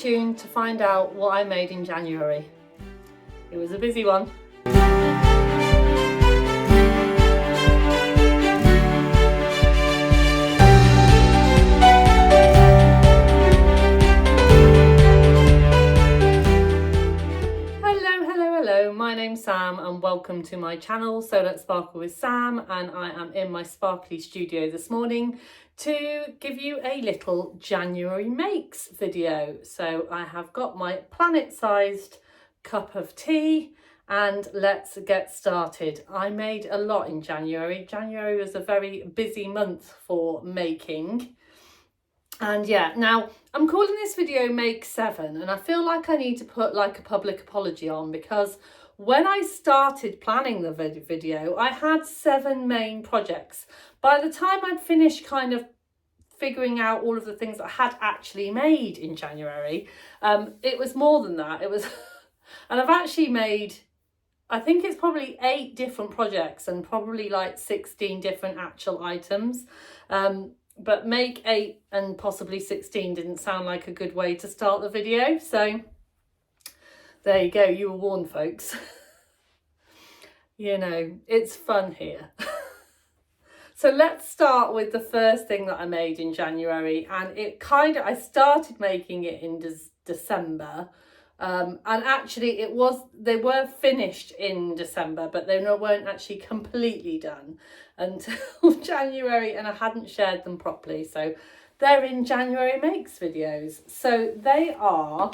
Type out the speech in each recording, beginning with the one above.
tuned to find out what I made in January. It was a busy one. Hello, my name's Sam and welcome to my channel, So Let's Sparkle with Sam, and I am in my sparkly studio this morning to give you a little January makes video. So I have got my planet-sized cup of tea and let's get started. I made a lot in January. January was a very busy month for making. And yeah, now I'm calling this video Make 7 and I feel like I need to put like a public apology on, because when I started planning the video, I had 7 main projects. By the time I'd finished kind of figuring out all of the things I had actually made in January, it was more than that. It was, and I've actually made, I think it's probably 8 different projects and probably like 16 different actual items. But make 8 and possibly 16 didn't sound like a good way to start the video. So there you go, you were warned, folks. You know, it's fun here. So let's start with the first thing that I made in January. And I started making it in December. And actually they were finished in December, but they weren't actually completely done until January, and I hadn't shared them properly. So they're in January makes videos. So they are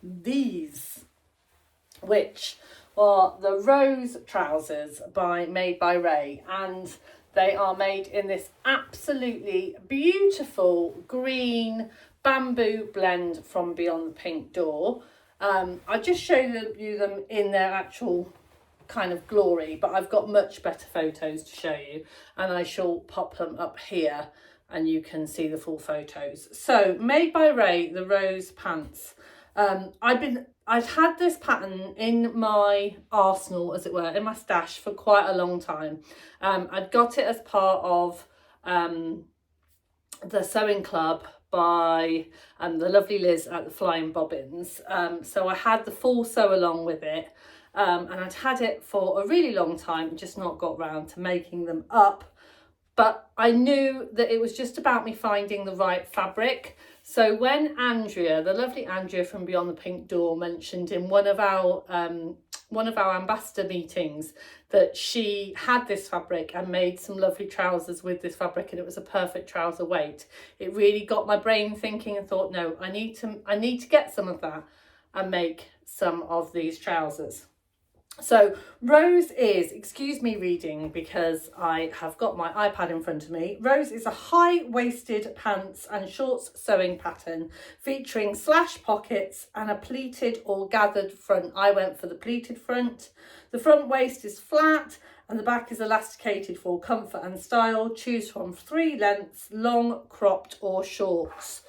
these, which are the Rose trousers made by Ray, and they are made in this absolutely beautiful green bamboo blend from Beyond the Pink Door. I'll just show you them in their actual kind of glory, but I've got much better photos to show you, and I shall pop them up here and you can see the full photos. So made by Ray, the Rose pants. I'd had this pattern in my arsenal, as it were, in my stash for quite a long time. I'd got it as part of the sewing club by the lovely Liz at the Flying Bobbins. So I had the full sew along with it, and I'd had it for a really long time, just not got round to making them up. But I knew that it was just about me finding the right fabric. So when Andrea, the lovely Andrea from Beyond the Pink Door, mentioned in one of our ambassador meetings that she had this fabric and made some lovely trousers with this fabric, and it was a perfect trouser weight, it really got my brain thinking and thought, no, I need to get some of that and make some of these trousers. So Rose is, excuse me reading because I have got my iPad in front of me. Rose is a high-waisted pants and shorts sewing pattern featuring slash pockets and a pleated or gathered front. I went for the pleated front. The front waist is flat and the back is elasticated for comfort and style. Choose from 3 lengths, long, cropped or shorts.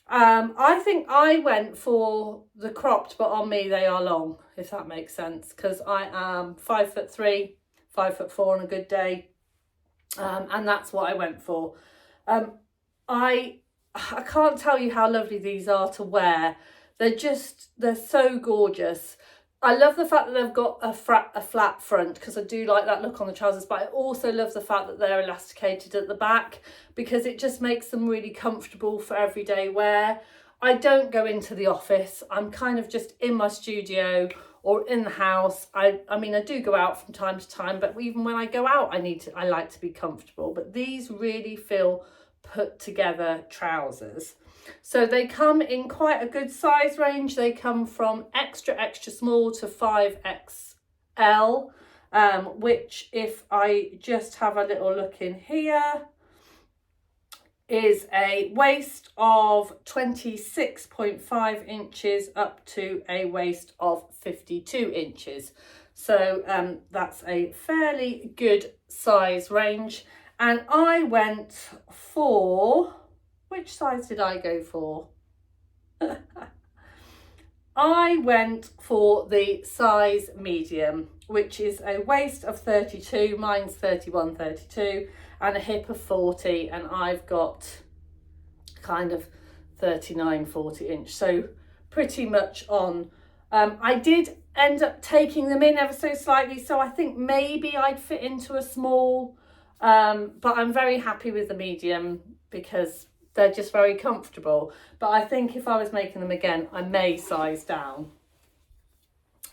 I think I went for the cropped, but on me they are long, if that makes sense, because I am 5'3", 5'4" on a good day, and that's what I went for. I can't tell you how lovely these are to wear. They're so gorgeous. I love the fact that they've got a flat front, because I do like that look on the trousers, but I also love the fact that they're elasticated at the back, because it just makes them really comfortable for everyday wear. I don't go into the office. I'm kind of just in my studio or in the house. I mean, I do go out from time to time, but even when I go out, I like to be comfortable. But these really feel put together trousers. So they come in quite a good size range. They come from extra small to 5XL, which, if I just have a little look in here, is a waist of 26.5 inches up to a waist of 52 inches. So that's a fairly good size range. And I went for, which size did I go for? I went for the size medium, which is a waist of 32, mine's 31, 32, and a hip of 40, and I've got kind of 39-40 inch, so pretty much on. I did end up taking them in ever so slightly, so I think maybe I'd fit into a small, but I'm very happy with the medium because they're just very comfortable. But I think if I was making them again, I may size down.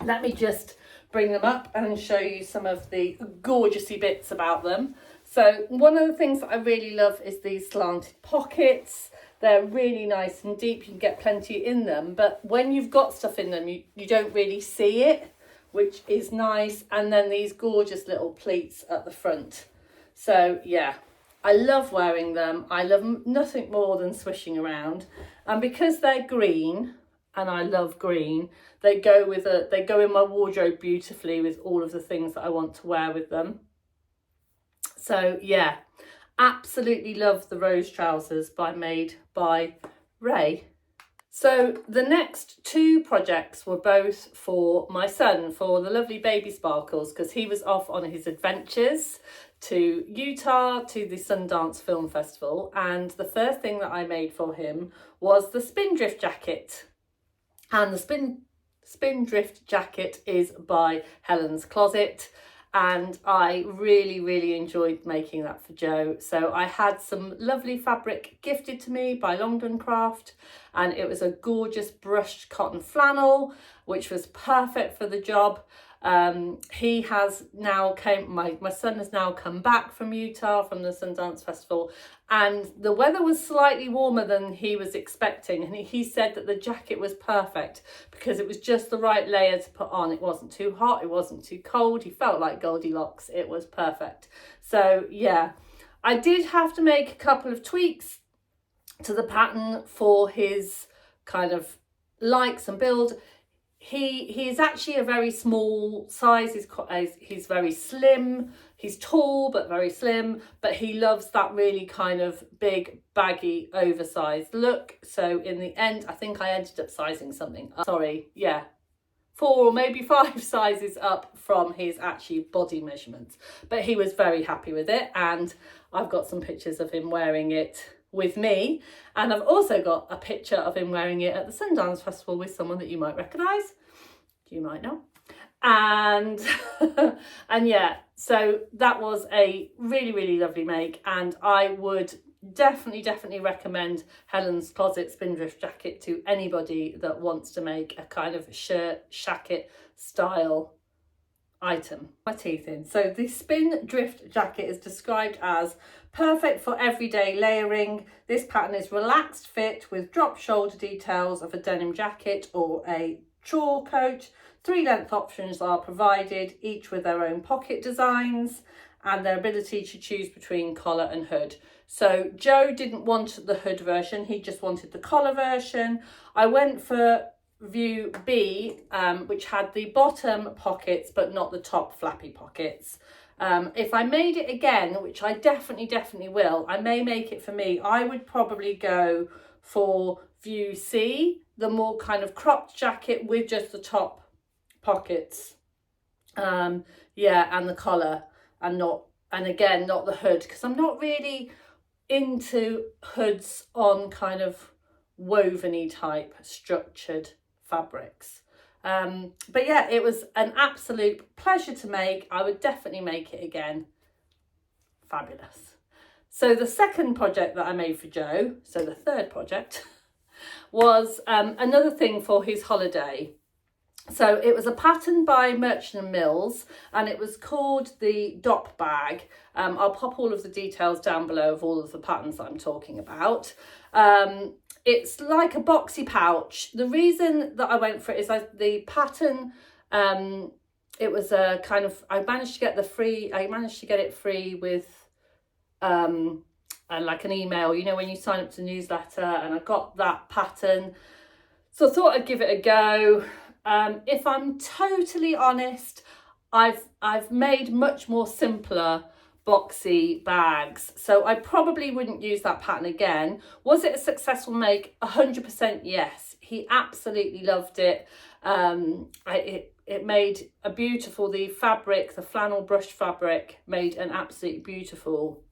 Let me just bring them up and show you some of the gorgeousy bits about them. So one of the things that I really love is these slanted pockets. They're really nice and deep. You can get plenty in them, but when you've got stuff in them, you don't really see it, which is nice. And then these gorgeous little pleats at the front. So yeah, I love wearing them. I love nothing more than swishing around. And because they're green, and I love green, they go in my wardrobe beautifully with all of the things that I want to wear with them. So yeah, absolutely love the rose trousers made by Ray. So the next two projects were both for my son, for the lovely baby Sparkles, because he was off on his adventures to Utah, to the Sundance Film Festival. And the first thing that I made for him was the Spindrift Jacket. And the Spindrift Jacket is by Helen's Closet. And I really enjoyed making that for Joe. So I had some lovely fabric gifted to me by Longdon Craft, and it was a gorgeous brushed cotton flannel, which was perfect for the job. He has now my son has now come back from Utah from the Sundance Festival, and the weather was slightly warmer than he was expecting, and he said that the jacket was perfect because it was just the right layer to put on. It wasn't too hot, it wasn't too cold. He felt like Goldilocks. It was perfect. So yeah, I did have to make a couple of tweaks to the pattern for his kind of likes and build. He is actually a very small size. He's very slim. He's tall but very slim, but he loves that really kind of big, baggy, oversized look. So in the end, I think I ended up sizing something up. 4 or maybe 5 sizes up from his actually body measurements. But he was very happy with it, and I've got some pictures of him wearing it with me, and I've also got a picture of him wearing it at the Sundance Festival with someone that you might recognise, you might know, and and yeah, so that was a really lovely make, and I would definitely recommend Helen's Closet Spindrift Jacket to anybody that wants to make a kind of shirt shacket style item. My teeth in. So the Spindrift Jacket is described as perfect for everyday layering. This pattern is relaxed fit with drop shoulder details of a denim jacket or a chore coat. 3 length options are provided, each with their own pocket designs and their ability to choose between collar and hood. So Joe didn't want the hood version, he just wanted the collar version. I went for view B, which had the bottom pockets but not the top flappy pockets. If I made it again, which I definitely will, I may make it for me, I would probably go for view C, the more kind of cropped jacket with just the top pockets. Yeah, and the collar, and again not the hood, because I'm not really into hoods on kind of woven-y type structured fabrics. But yeah, it was an absolute pleasure to make. I would definitely make it again. Fabulous. So the second project that I made for Joe, so the third project, was another thing for his holiday. So it was a pattern by Merchant and Mills, and it was called the Dopp bag. I'll pop all of the details down below of all of the patterns that I'm talking about. It's like a boxy pouch. The reason that I went for it is the pattern, it was a kind of, I managed to get it free with like an email, you know, when you sign up to newsletter, and I got that pattern. So I thought I'd give it a go. If I'm totally honest, I've made much more simpler boxy bags, so I probably wouldn't use that pattern again. Was it a successful make? 100% yes. He absolutely loved it. It made a beautiful, the fabric, the flannel brushed fabric made an absolutely beautiful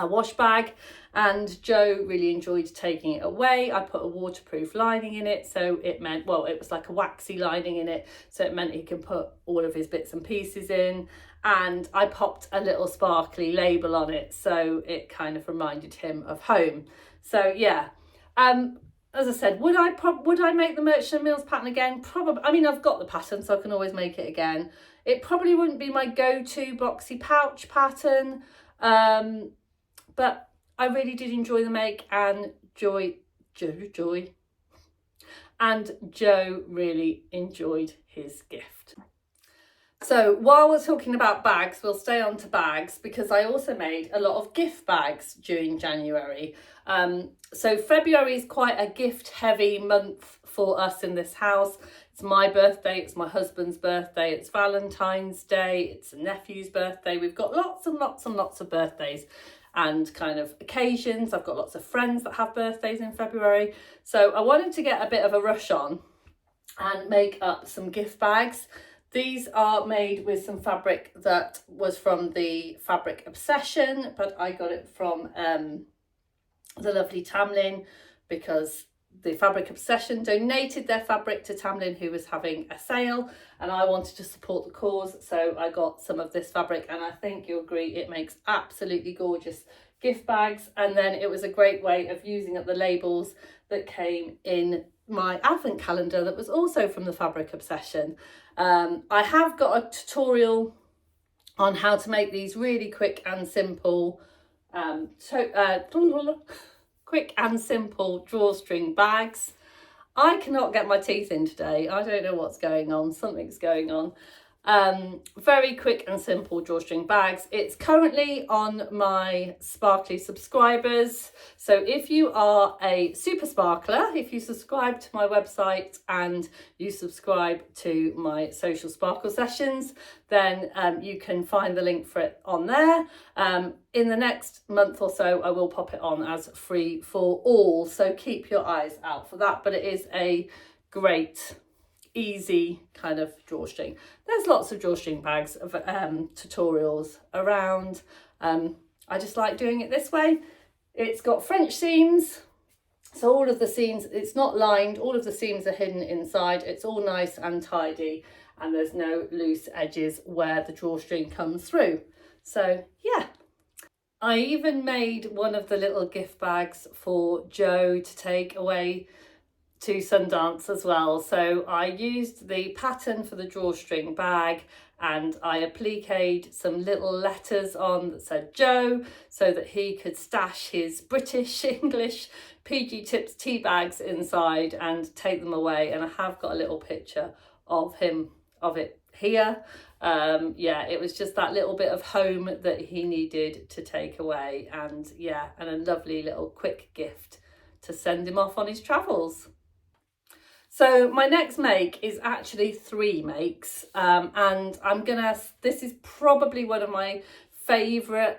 wash bag, and Joe really enjoyed taking it away. I put a waterproof lining in it, so it meant, well, it was like a waxy lining in it, so it meant he can put all of his bits and pieces in, and I popped a little sparkly label on it, so it kind of reminded him of home. So yeah, as I said, would I make the Merchant Mills pattern again? Probably. I mean, I've got the pattern, so I can always make it again. It probably wouldn't be my go-to boxy pouch pattern, but I really did enjoy the make, and Joe really enjoyed his gift. So while we're talking about bags, we'll stay on to bags, because I also made a lot of gift bags during January. So February is quite a gift heavy month for us in this house. It's my birthday, it's my husband's birthday, it's Valentine's Day, it's a nephew's birthday. We've got lots and lots and lots of birthdays and kind of occasions. I've got lots of friends that have birthdays in February. So I wanted to get a bit of a rush on and make up some gift bags. These are made with some fabric that was from the Fabric Obsession, but I got it from the lovely Tamlin, because the Fabric Obsession donated their fabric to Tamlin, who was having a sale, and I wanted to support the cause, so I got some of this fabric, and I think you'll agree it makes absolutely gorgeous gift bags. And then it was a great way of using up the labels that came in my advent calendar that was also from the Fabric Obsession. I have got a tutorial on how to make these really quick and simple drawstring bags. I cannot get my teeth in today. I don't know what's going on. Something's going on. Very quick and simple drawstring bags. It's currently on my sparkly subscribers, so if you are a super sparkler, if you subscribe to my website and you subscribe to my social sparkle sessions, then you can find the link for it on there. In the next month or so I will pop it on as free for all, so keep your eyes out for that. But it is a great easy kind of drawstring. There's lots of drawstring bags of tutorials around. I just like doing it this way. It's got French seams, so all of the seams, it's not lined, all of the seams are hidden inside. It's all nice and tidy, and there's no loose edges where the drawstring comes through. So yeah, I even made one of the little gift bags for Joe to take away to Sundance as well. So I used the pattern for the drawstring bag, and I appliqued some little letters on that said Joe, so that he could stash his British English PG Tips tea bags inside and take them away. And I have got a little picture of it here. Yeah, it was just that little bit of home that he needed to take away, and yeah, and a lovely little quick gift to send him off on his travels. So my next make is actually 3 makes, and this is probably one of my favourite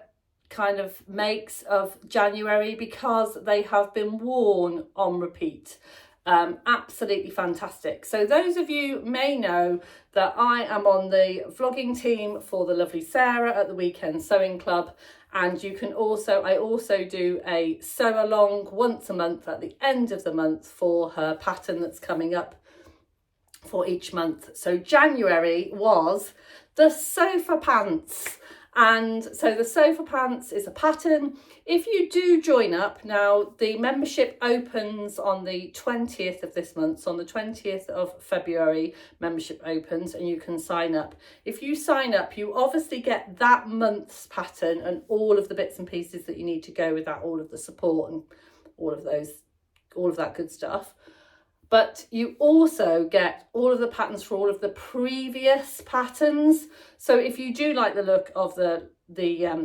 kind of makes of January, because they have been worn on repeat. Absolutely fantastic. So those of you may know that I am on the vlogging team for the lovely Sarah at the Weekend Sewing Club, and I also do a sew along once a month at the end of the month for her pattern that's coming up for each month. So January was the sofa pants. And so the sofa pants is a pattern. If you do join up, now the membership opens on the 20th of this month. So on the 20th of February, membership opens and you can sign up. If you sign up, you obviously get that month's pattern and all of the bits and pieces that you need to go with that, all of the support and all of that good stuff. But you also get all of the patterns for all of the previous patterns. So if you do like the look of the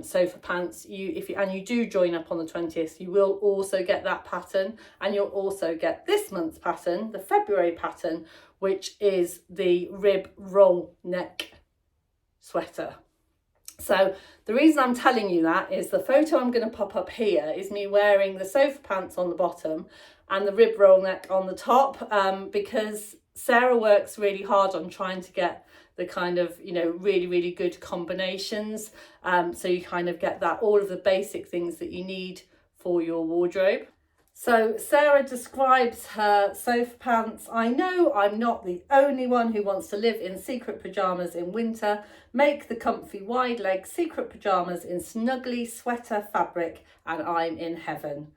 sofa pants, and you do join up on the 20th, you will also get that pattern, and you'll also get this month's pattern, the February pattern, which is the rib roll neck sweater. So the reason I'm telling you that is the photo I'm going to pop up here is me wearing the sofa pants on the bottom and the rib roll neck on the top, because Sarah works really hard on trying to get the kind of, you know, really good combinations. So you kind of get that, all of the basic things that you need for your wardrobe. So Sarah describes her sofa pants. I know I'm not the only one who wants to live in secret pyjamas in winter. Make the comfy wide leg secret pyjamas in snuggly sweater fabric and I'm in heaven.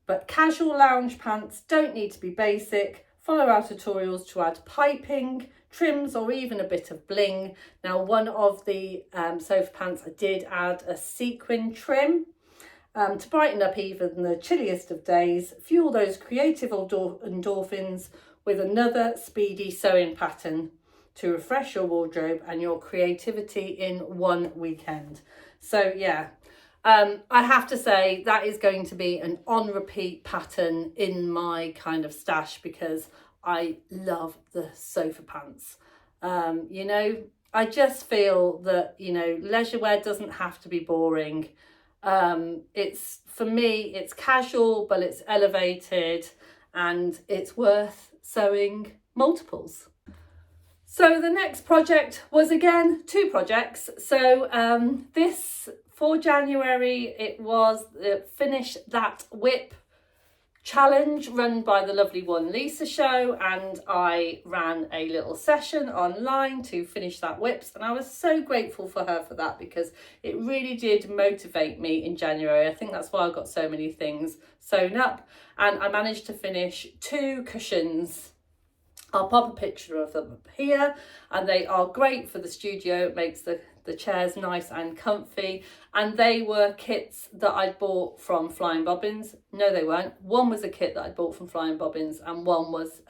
But casual lounge pants don't need to be basic. Follow our tutorials to add piping, trims or even a bit of bling. Now one of the sofa pants I did add a sequin trim. To brighten up even the chilliest of days, fuel those creative endorphins with another speedy sewing pattern to refresh your wardrobe and your creativity in one weekend. So yeah, I have to say that is going to be an on repeat pattern in my kind of stash because I love the sofa pants. You know, I just feel that, you know, leisure wear doesn't have to be boring. It's, for me, it's casual, but it's elevated and it's worth sewing multiples. So the next project was again 2 projects. So this for January, it was the Finish That Whip challenge run by the lovely One Lisa show, and I ran a little session online to finish that whips, and I was so grateful for her for that because it really did motivate me in January. I think that's why I got so many things sewn up, and I managed to finish 2 cushions. I'll pop a picture of them up here, and they are great for the studio. It makes the chairs nice and comfy, and they were kits that I'd bought from Flying Bobbins. No, they weren't. One was a kit that I bought from Flying Bobbins, and one was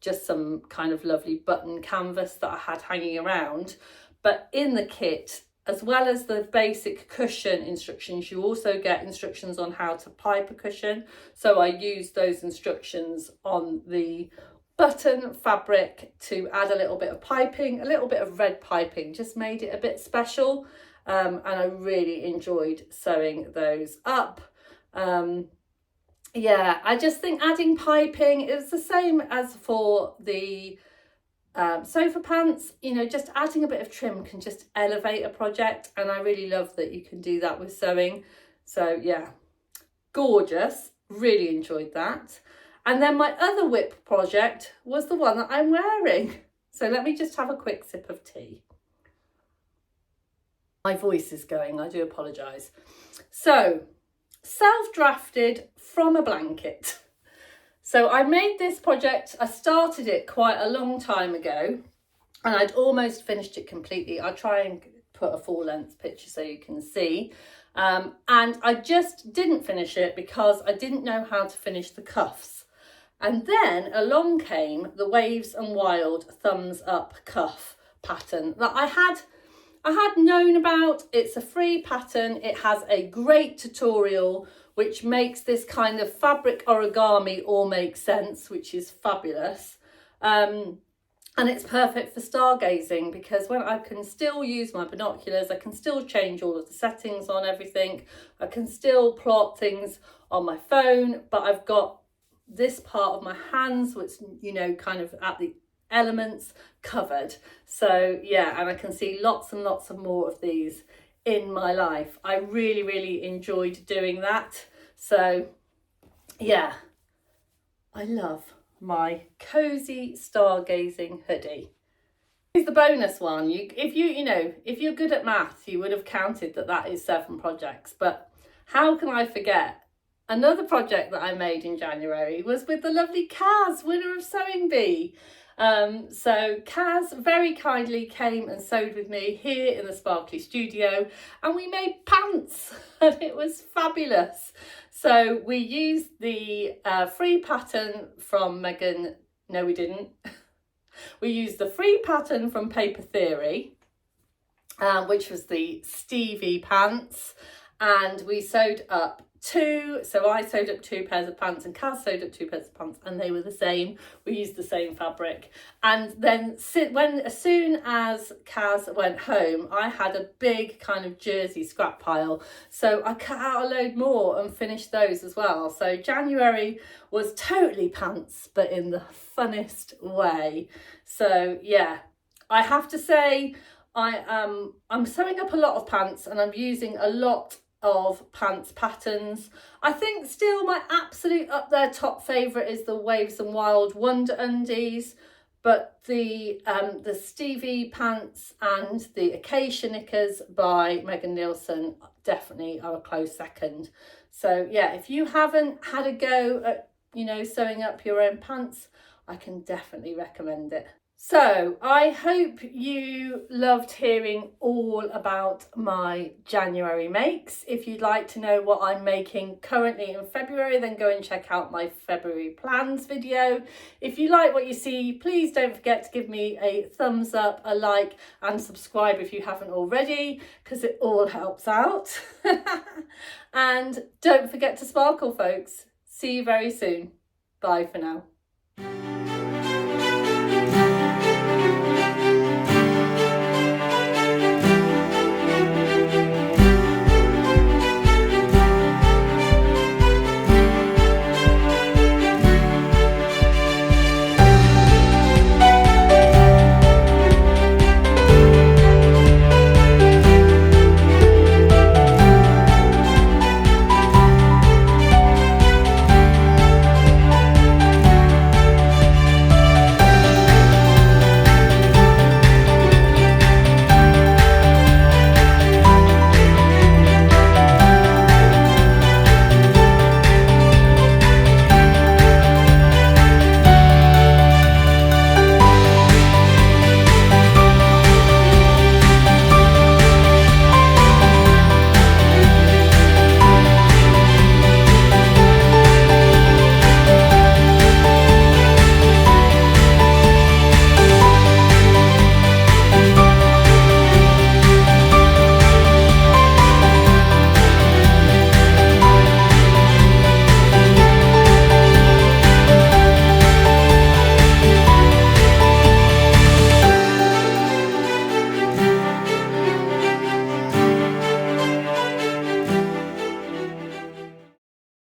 just some kind of lovely button canvas that I had hanging around. But in the kit, as well as the basic cushion instructions, you also get instructions on how to pipe a cushion. So I used those instructions on the button fabric to add a little bit of piping, a little bit of red piping, just made it a bit special, and I really enjoyed sewing those up. Yeah, I just think adding piping is the same as for the sofa pants, you know, just adding a bit of trim can just elevate a project, and I really love that you can do that with sewing. So yeah, gorgeous, really enjoyed that. And then my other whip project was the one that I'm wearing. So let me just have a quick sip of tea. My voice is going, I do apologise. So, self-drafted from a blanket. So I made this project, I started it quite a long time ago, and I'd almost finished it completely. I'll try and put a full-length picture so you can see. And I just didn't finish it because I didn't know how to finish the cuffs. And then along came the Waves and Wild thumbs up cuff pattern that I had known about. It's a free pattern. It has a great tutorial which makes this kind of fabric origami all make sense, which is fabulous. And it's perfect for stargazing because when I can still use my binoculars, I can still change all of the settings on everything. I can still plot things on my phone, but I've got this part of my hands, which, you know, kind of at the elements covered. So yeah, and I can see lots and lots of more of these in my life. I really enjoyed doing that. So yeah, I love my cozy stargazing hoodie. Here's the bonus one. If you're good at maths, you would have counted that is 7 projects, but how can I forget? Another project that I made in January was with the lovely Kaz, winner of Sewing Bee. So Kaz very kindly came and sewed with me here in the Sparkly studio, and we made pants and it was fabulous. So we used the free pattern from Megan. No, we didn't. We used the free pattern from Paper Theory, which was the Stevie pants, and we sewed up 2, so I sewed up 2 pairs of pants and Kaz sewed up 2 pairs of pants, and they were the same. We used the same fabric, and then as soon as Kaz went home, I had a big kind of jersey scrap pile, so I cut out a load more and finished those as well. So January was totally pants, but in the funnest way. So yeah, I have to say, I'm sewing up a lot of pants and I'm using a lot of pants patterns. I think still my absolute up there top favourite is the Waves and Wild Wonder Undies, but the Stevie pants and the Acacia Knickers by Megan Nielsen definitely are a close second. So yeah, if you haven't had a go at, you know, sewing up your own pants, I can definitely recommend it. So I hope you loved hearing all about my January makes. If you'd like to know what I'm making currently in February, then go and check out my February plans video. If you like what you see, please don't forget to give me a thumbs up, a like, and subscribe if you haven't already, because it all helps out. And don't forget to sparkle, folks. See you very soon. Bye for now.